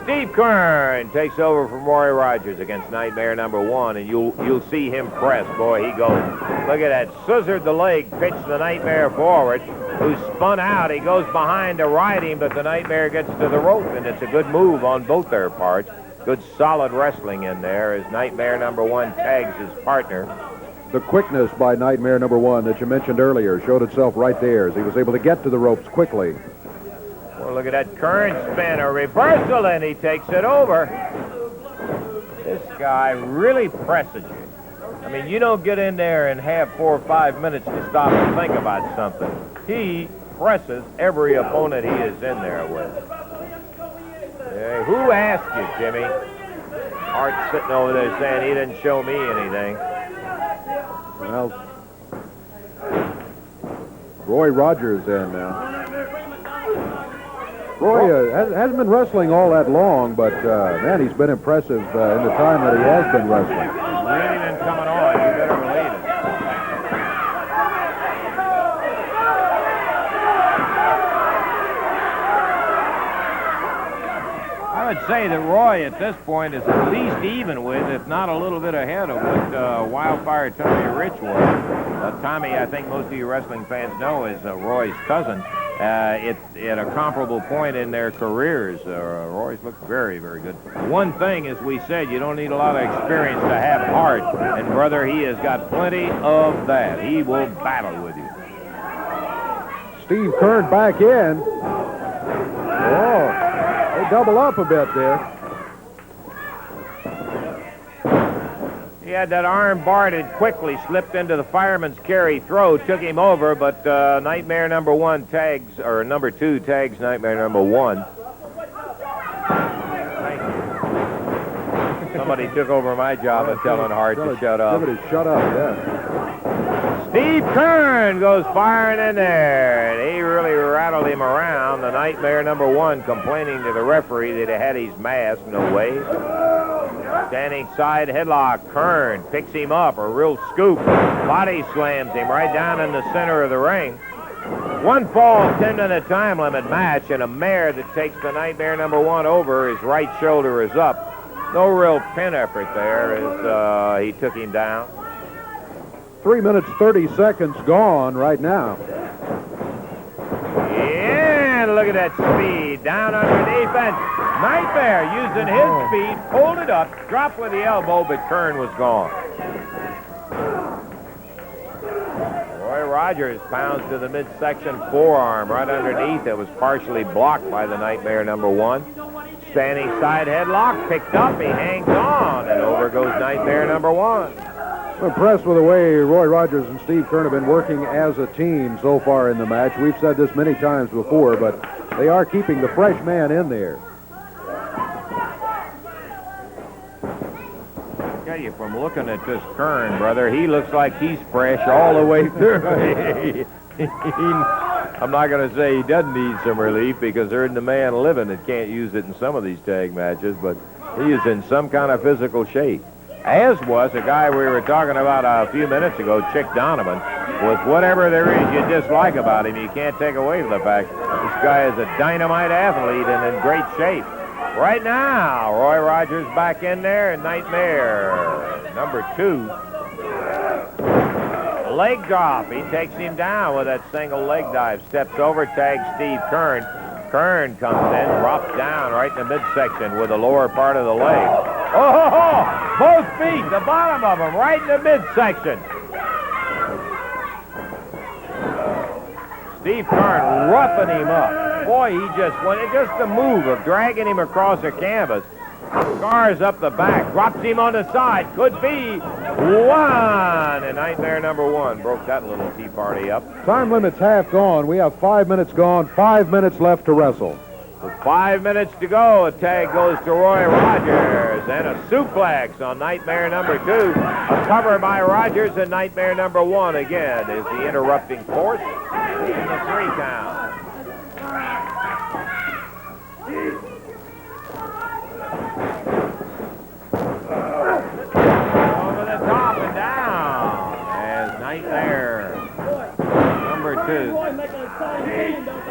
Steve Keirn takes over from Roy Rogers against Nightmare number 1, and you'll see him press. Boy, he goes. Look at that. Scissored the leg, pitched the Nightmare forward, who spun out. He goes behind to ride him, but the Nightmare gets to the rope, and it's a good move on both their parts. Good solid wrestling in there as Nightmare number 1 tags his partner. The quickness by Nightmare number 1 that you mentioned earlier showed itself right there as he was able to get to the ropes quickly. Well, look at that Keirn spin, a reversal, and he takes it over. This guy really presses you. I mean, you don't get in there and have 4 or 5 minutes to stop and think about something. He presses every opponent he is in there with. Yeah, who asked you, Jimmy? Hart's sitting over there saying he didn't show me anything. Well, Roy Rogers in now. Roy hasn't been wrestling all that long, but, man, he's been impressive in the time that he has been wrestling. He's really been coming on. You better believe it. I would say that Roy at this point is at least even with, if not a little bit ahead of what Wildfire Tommy Rich was. Tommy, I think most of you wrestling fans know, is Roy's cousin. at a comparable point in their careers. Roy's looked very, very good. One thing, as we said, you don't need a lot of experience to have heart. And, brother, he has got plenty of that. He will battle with you. Steve Keirn back in. Oh, they double up a bit there. He had that arm bar that quickly slipped into the fireman's carry throw, took him over, but Nightmare number 1 tags, or number 2 tags Nightmare number 1. Thank you. Somebody took over my job of telling Hart to shut up. Somebody shut up, yeah. Steve Keirn goes firing in there, and he really rattled him around. The Nightmare number 1 complaining to the referee that he had his mask, no way. Standing side headlock, Keirn picks him up, a real scoop, body slams him right down in the center of the ring. 1 fall, 10-minute time limit match, and a mare that takes the Nightmare number 1 over. His right shoulder is up. No real pin effort there as he took him down. 3 minutes, 30 seconds gone right now. Yeah, look at that speed. Down underneath, and Nightmare using his speed, pulled it up, dropped with the elbow, but Keirn was gone. Roy Rogers pounds to the midsection forearm right underneath. It was partially blocked by the Nightmare number 1. Standing side headlock, picked up, he hangs on, and over goes Nightmare number 1. I'm impressed with the way Roy Rogers and Steve Keirn have been working as a team so far in the match. We've said this many times before, but they are keeping the fresh man in there. I tell you, from looking at this Keirn, brother, he looks like he's fresh all the way through. I'm not going to say he doesn't need some relief because there isn't a man living that can't use it in some of these tag matches, but he is in some kind of physical shape. As was a guy we were talking about a few minutes ago, Chic Donovan, with whatever there is you dislike about him, you can't take away from the fact this guy is a dynamite athlete and in great shape. Right now, Roy Rogers back in there, and Nightmare number 2. Leg drop. He takes him down with that single leg dive. Steps over, tags Steve Keirn. Keirn comes in, drops down right in the midsection with the lower part of the leg. Oh, both feet, the bottom of them, right in the midsection. Steve Keirn roughing him up. Boy, he just went, just the move of dragging him across the canvas. Scars up the back, drops him on the side. Could be 1. And Nightmare number 1 broke that little tea party up. Time limit's half gone. We have 5 minutes gone, 5 minutes left to wrestle. With 5 minutes to go, a tag goes to Roy Rogers, and a suplex on Nightmare number 2. A cover by Rogers, and Nightmare number 1 again is the interrupting force in the 3 count. Over the top and down as Nightmare number 2.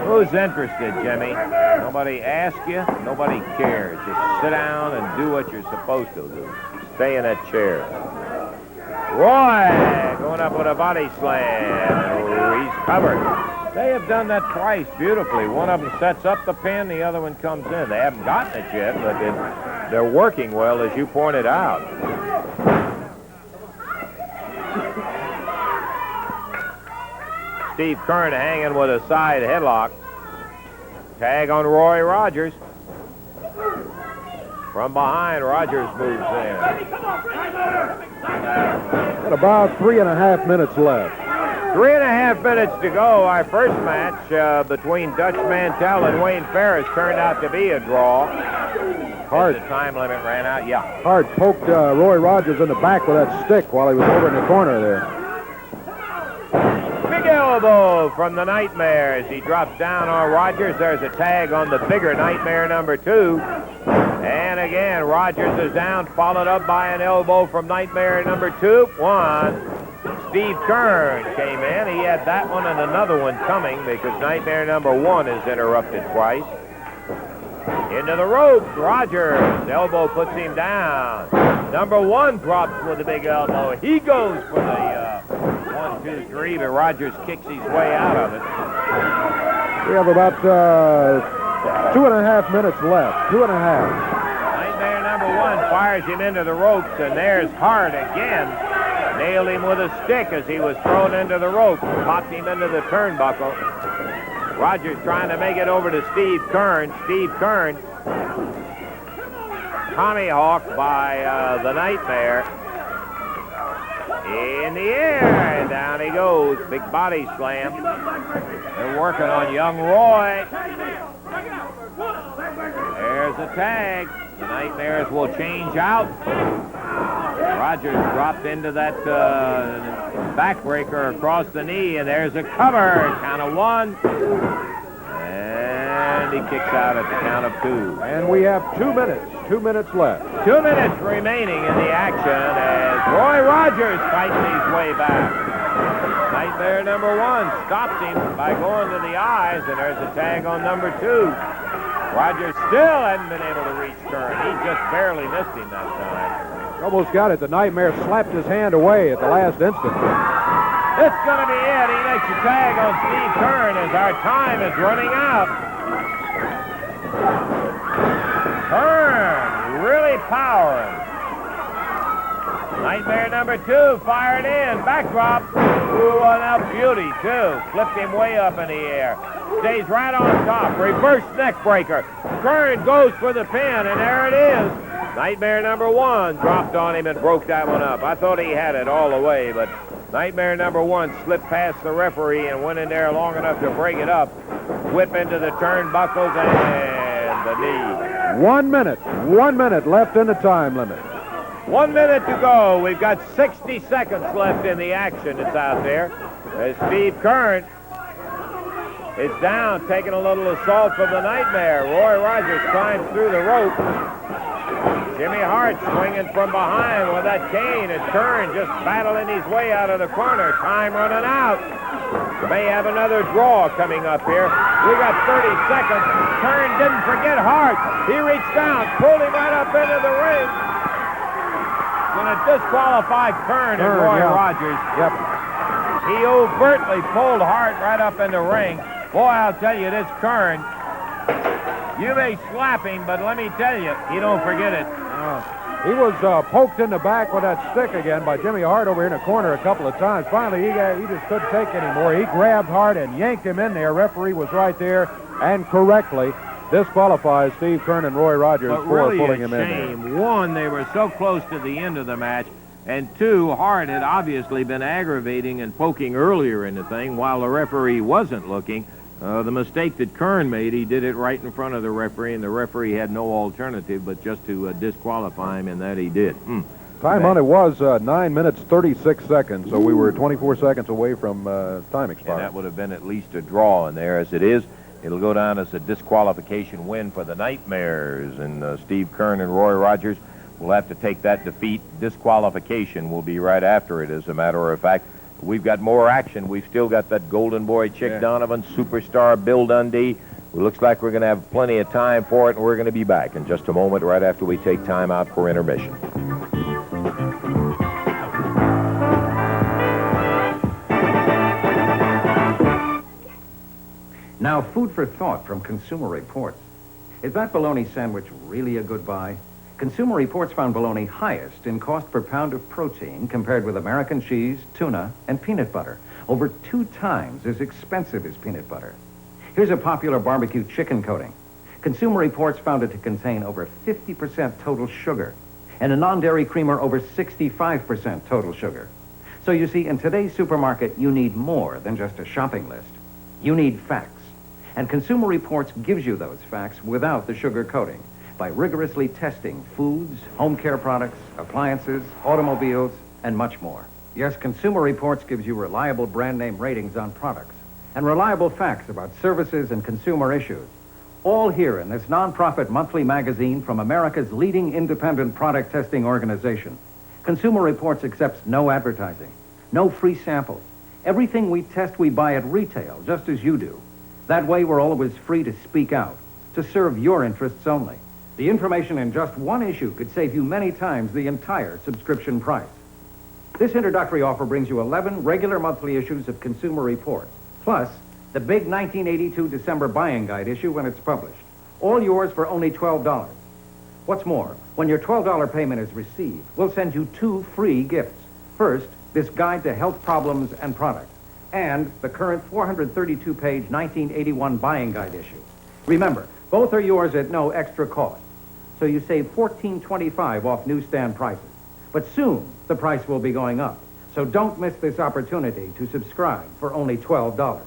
Who's interested, Jimmy? Nobody asks you. Nobody cares. Just sit down and do what you're supposed to do. Stay in that chair. Roy going up with a body slam. He's covered. They have done that twice beautifully. One of them sets up the pin. The other one comes in. They haven't gotten it yet, but they're working well, as you pointed out. Steve Keirn hanging with a side headlock. Tag on Roy Rogers. From behind, Rogers moves in. Got about 3.5 minutes left. 3.5 minutes to go. Our first match between Dutch Mantel and Wayne Ferris turned out to be a draw. Hart. The time limit ran out, yeah. Hart poked Roy Rogers in the back with that stick while he was over in the corner there. Big elbow from the Nightmare as he drops down on Rogers. There's a tag on the bigger Nightmare number 2. And again, Rogers is down, followed up by an elbow from Nightmare number 2. 1. Steve Keirn came in. He had that one and another one coming because Nightmare number 1 is interrupted twice. Into the ropes, Rogers. Elbow puts him down. Number 1 drops with a big elbow. He goes for the 1, 2, 3, but Rogers kicks his way out of it. We have about 2.5 minutes left. 2.5. Nightmare number 1 fires him into the ropes, and there's Hart again. Nailed him with a stick as he was thrown into the rope. Popped him into the turnbuckle. Rogers trying to make it over to Steve Keirn. Steve Keirn tommyhawked by the Nightmare. In the air, and down he goes. Big body slam. They're working on young Roy. There's a tag. The Nightmares will change out. Rogers dropped into that backbreaker across the knee, and there's a cover. Count of 1. And he kicks out at the count of 2. And we have 2 minutes. 2 minutes left. 2 minutes remaining in the action as Roy Rogers fighting his way back. Nightmare number 1 stops him by going to the eyes, and there's a tag on number 2. Rogers still hadn't been able to reach Keirn. He just barely missed him that time. Almost got it. The Nightmare slapped his hand away at the last instant. It's going to be it. He makes a tag on Steve Keirn as our time is running out. Keirn really powering. Nightmare number 2 fired in. Backdrop. Ooh, now beauty, too. Flipped him way up in the air. Stays right on top. Reverse neck breaker. Keirn goes for the pin, and there it is. Nightmare number 1 dropped on him and broke that one up. I thought he had it all the way, but Nightmare number 1 slipped past the referee and went in there long enough to break it up. Whip into the turnbuckles and the knee. 1 minute. 1 minute left in the time limit. 1 minute to go. We've got 60 seconds left in the action that's out there. As Steve Keirn is down, taking a little assault from the Nightmare. Roy Rogers climbs through the rope. Jimmy Hart swinging from behind with that cane, and Keirn just battling his way out of the corner. Time running out. May have another draw coming up here. We got 30 seconds. Keirn didn't forget Hart. He reached down, pulled him right up into the ring. Going to disqualify Keirn and Roy Rogers. Yep. He overtly pulled Hart right up in the ring. Boy, I'll tell you, this Keirn, you may slap him, but let me tell you, he don't forget it. He was poked in the back with that stick again by Jimmy Hart over here in the corner a couple of times. Finally, he just couldn't take anymore. He grabbed Hart and yanked him in there. Referee was right there and correctly disqualifies Steve Keirn and Roy Rogers but for really pulling a him in shame. there. 1, they were so close to the end of the match, and 2, Hart had obviously been aggravating and poking earlier in the thing while the referee wasn't looking. The mistake that Keirn made, he did it right in front of the referee, and the referee had no alternative but just to disqualify him, and that he did. Time on it was 9 minutes, 36 seconds, so we were 24 seconds away from time expiring. And that would have been at least a draw in there. As it is, it'll go down as a disqualification win for the Nightmares, and Steve Keirn and Roy Rogers will have to take that defeat. Disqualification will be right after it, as a matter of fact. We've got more action. We've still got that golden boy, Chic Donovan, superstar Bill Dundee. It looks like we're going to have plenty of time for it, and we're going to be back in just a moment right after we take time out for intermission. Now, food for thought from Consumer Reports. Is that bologna sandwich really a good buy? Consumer Reports found bologna highest in cost per pound of protein compared with American cheese, tuna, and peanut butter. Over 2 times as expensive as peanut butter. Here's a popular barbecue chicken coating. Consumer Reports found it to contain over 50% total sugar, and a non-dairy creamer over 65% total sugar. So you see, in today's supermarket, you need more than just a shopping list. You need facts. And Consumer Reports gives you those facts without the sugar coating by rigorously testing foods, home care products, appliances, automobiles, and much more. Yes, Consumer Reports gives you reliable brand name ratings on products and reliable facts about services and consumer issues. All here in this nonprofit monthly magazine from America's leading independent product testing organization. Consumer Reports accepts no advertising, no free samples. Everything we test, we buy at retail, just as you do. That way, we're always free to speak out, to serve your interests only. The information in just one issue could save you many times the entire subscription price. This introductory offer brings you 11 regular monthly issues of Consumer Reports, plus The big 1982 December buying guide issue when it's published. All yours for only $12. What's more, when your $12 payment is received, we'll send you 2 free gifts. First, this guide to health problems and products, and the current 432-page 1981 buying guide issue. Remember, both are yours at no extra cost. So you save $14.25 off newsstand prices. But soon, the price will be going up. So don't miss this opportunity to subscribe for only $12.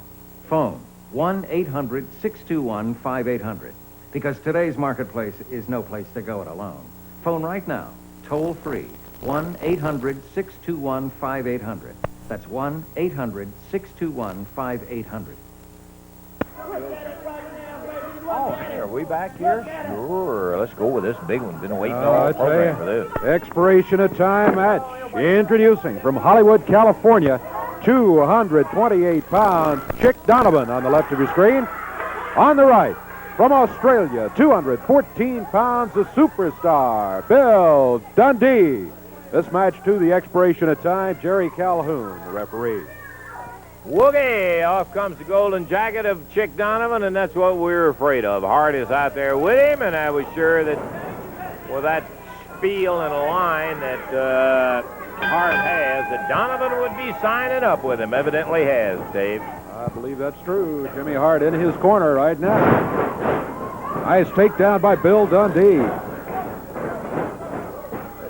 Phone 1-800-621-5800. Because today's marketplace is no place to go it alone. Phone right now, toll free, 1-800-621-5800. That's 1-800-621-5800. Oh, hey, are we back here? Sure. Let's go with this big one. Been waiting all program for this. Expiration of time match. Introducing from Hollywood, California, 228 pounds, Chic Donovan on the left of your screen. On the right, from Australia, 214 pounds, the superstar, Bill Dundee. This match to the expiration of time, Jerry Calhoun, the referee. Woogie! Off comes the golden jacket of Chic Donovan, and that's what we were afraid of. Hart is out there with him, and I was sure that with that spiel and a line that Hart has, that Donovan would be signing up with him. Evidently has, Dave. I believe that's true. Jimmy Hart in his corner right now. Nice takedown by Bill Dundee.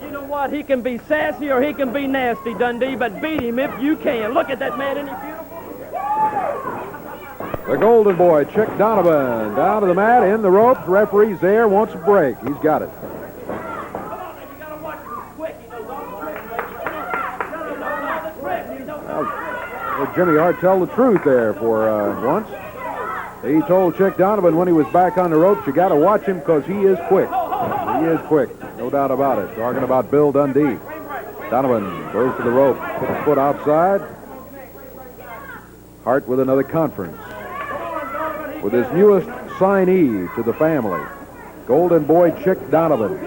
You know what? He can be sassy or he can be nasty, Dundee, but beat him if you can. Look at that man, isn't he beautiful? The golden boy, Chic Donovan, down to the mat, in the ropes. Referee's there, wants a break. He's got it. Well, Jimmy Hart tell the truth there for once. He told Chic Donovan when he was back on the ropes, you got to watch him because he is quick. He is quick, no doubt about it. Talking about Bill Dundee. Donovan goes to the rope, puts his foot outside. Hart with another conference with his newest signee to the family, golden boy Chic Donovan.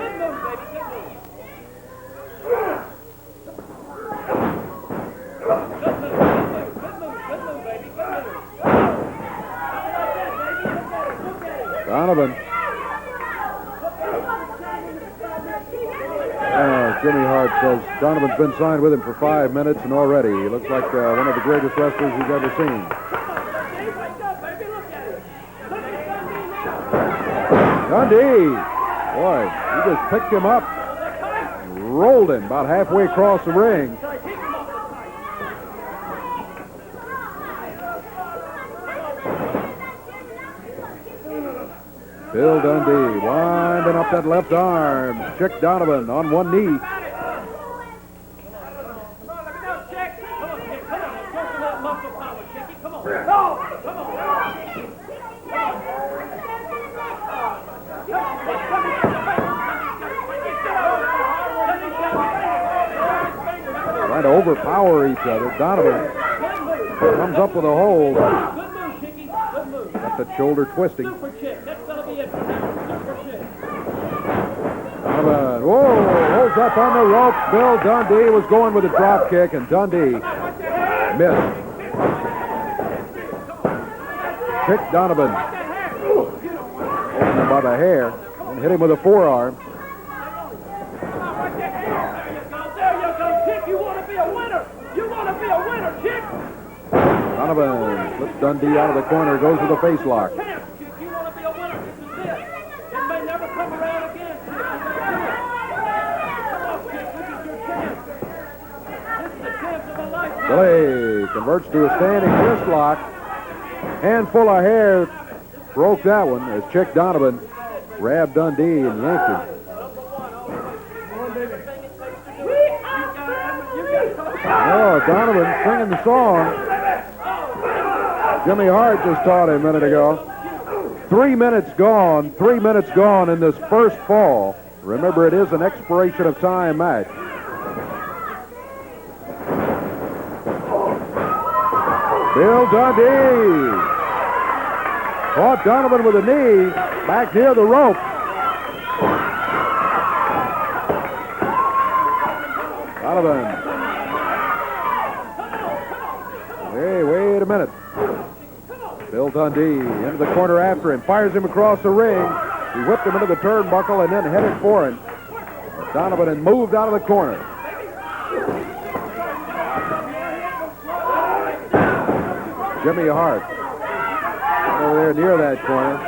Donovan. Jimmy Hart says Donovan's been signed with him for 5 minutes, and already he looks like one of the greatest wrestlers he's ever seen. Dundee, boy, he just picked him up, rolled him about halfway across the ring. Bill Dundee winding up that left arm. Chic Donovan on one knee. Trying to overpower each other. Donovan comes up with a hold. Got that shoulder twisting. Donovan, whoa, holds up on the rope. Bill Dundee was going with a drop kick, and Dundee missed. Chic Donovan holding him by the hair and hit him with a forearm. Donovan flips Dundee out of the corner, goes to the face lock. Delay converts to a standing wrist lock. Handful of hair broke that one as Chic Donovan grabbed Dundee and yanked him. Oh, Donovan singing the song Jimmy Hart just taught him a minute ago. 3 minutes gone in this first fall. Remember, it is an expiration of time match. Bill Dundee caught Donovan with a knee back near the rope. Donovan. Hey, wait a minute. Bill Dundee into the corner after him, fires him across the ring. He whipped him into the turnbuckle and then headed for him. Donovan had moved out of the corner. Jimmy Hart over there near that corner.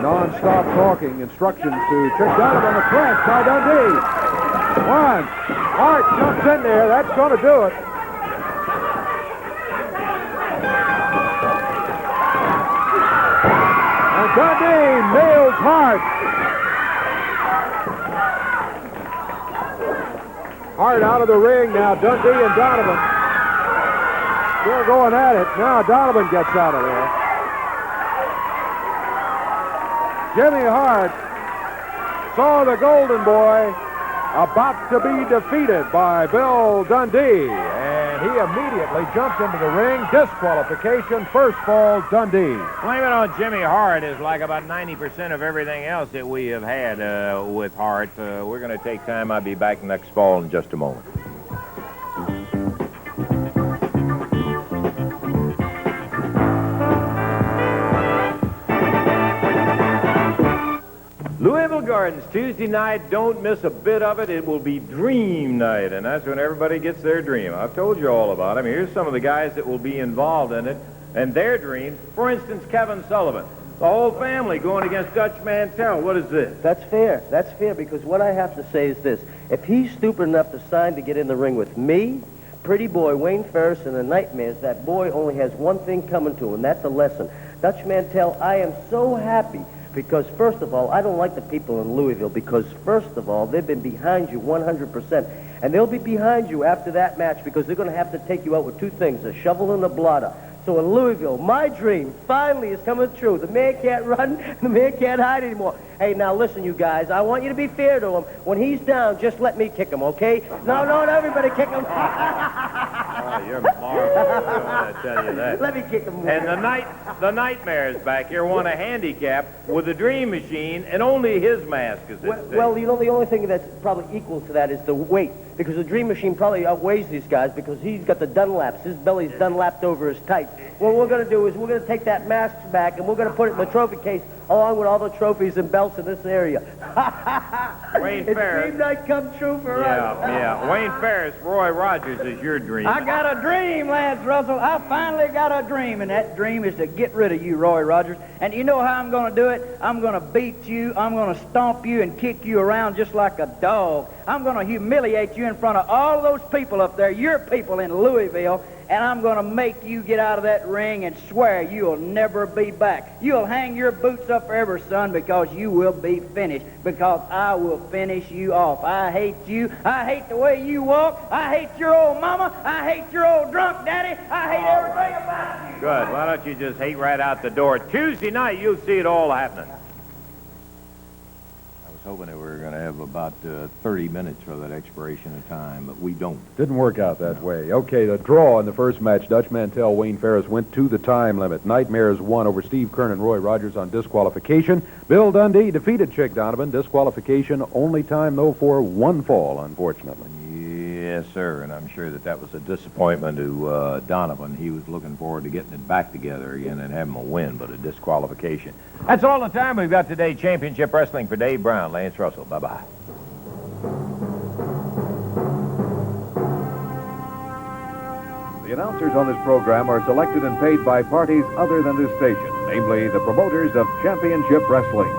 Non-stop talking, instructions to Chic Donovan, the press by Dundee. One. Hart jumps in there. That's going to do it. And Dundee nails Hart. Hart out of the ring now. Dundee and Donovan still going at it. Now Donovan gets out of there. Jimmy Hart saw the Golden Boy about to be defeated by Bill Dundee, and he immediately jumped into the ring. Disqualification, first fall, Dundee. Blaming on Jimmy Hart is like about 90% of everything else that we have had with Hart. We're going to take time. I'll be back next fall in just a moment. Louisville Gardens, Tuesday night. Don't miss a bit of it. It will be dream night, and that's when everybody gets their dream. I've told you all about them. Here's some of the guys that will be involved in it and their dreams. For instance, Kevin Sullivan. The whole family going against Dutch Mantel. What is this? That's fair. That's fair, because what I have to say is this. If he's stupid enough to sign to get in the ring with me, Pretty Boy, Wayne Ferris, and the Nightmares, that boy only has one thing coming to him, and that's a lesson. Dutch Mantel, I am so happy. Because, first of all, I don't like the people in Louisville because, first of all, they've been behind you 100%. And they'll be behind you after that match because they're going to have to take you out with two things, a shovel and a blotter. So in Louisville, my dream finally is coming true. The man can't run, the man can't hide anymore. Hey, now listen, you guys, I want you to be fair to him. When he's down, just let me kick him, okay? No, everybody kick him. Oh, you're marvelous. I tell you that. Let me kick him. And the Nightmares back here won a handicap with a dream machine, and only his mask is at stake. Well, you know, the only thing that's probably equal to that is the weight. Because the Dream Machine probably outweighs these guys because he's got the Dunlaps. His belly's Dunlapped over his tights. What we're going to do is we're going to take that mask back and we're going to put it in the trophy case along with all the trophies and belts in this area. Wayne Ferris. Dream night come true for us. Yeah. Wayne Ferris, Roy Rogers is your dream. I got a dream, Lance Russell. I finally got a dream, and that dream is to get rid of you, Roy Rogers. And you know how I'm going to do it? I'm going to beat you. I'm going to stomp you and kick you around just like a dog. I'm going to humiliate you in front of all those people up there, your people in Louisville, and I'm going to make you get out of that ring and swear you'll never be back. You'll hang your boots up forever, son, because you will be finished, because I will finish you off. I hate you. I hate the way you walk. I hate your old mama. I hate your old drunk daddy. I hate everything about you. Good. Why don't you just hate right out the door? Tuesday night, you'll see it all happening. I was hoping that we were going to have about 30 minutes for that expiration of time, but we don't. Didn't work out that way. Okay, the draw in the first match, Dutch Mantel, Wayne Ferris went to the time limit. Nightmares won over Steve Keirn and Roy Rogers on disqualification. Bill Dundee defeated Chic Donovan. Disqualification, only time, though, for one fall, unfortunately. Yes, sir, and I'm sure that was a disappointment to Donovan. He was looking forward to getting it back together again and having a win, but a disqualification. That's all the time we've got today. Championship Wrestling for Dave Brown, Lance Russell. Bye-bye. The announcers on this program are selected and paid by parties other than this station, namely the promoters of Championship Wrestling.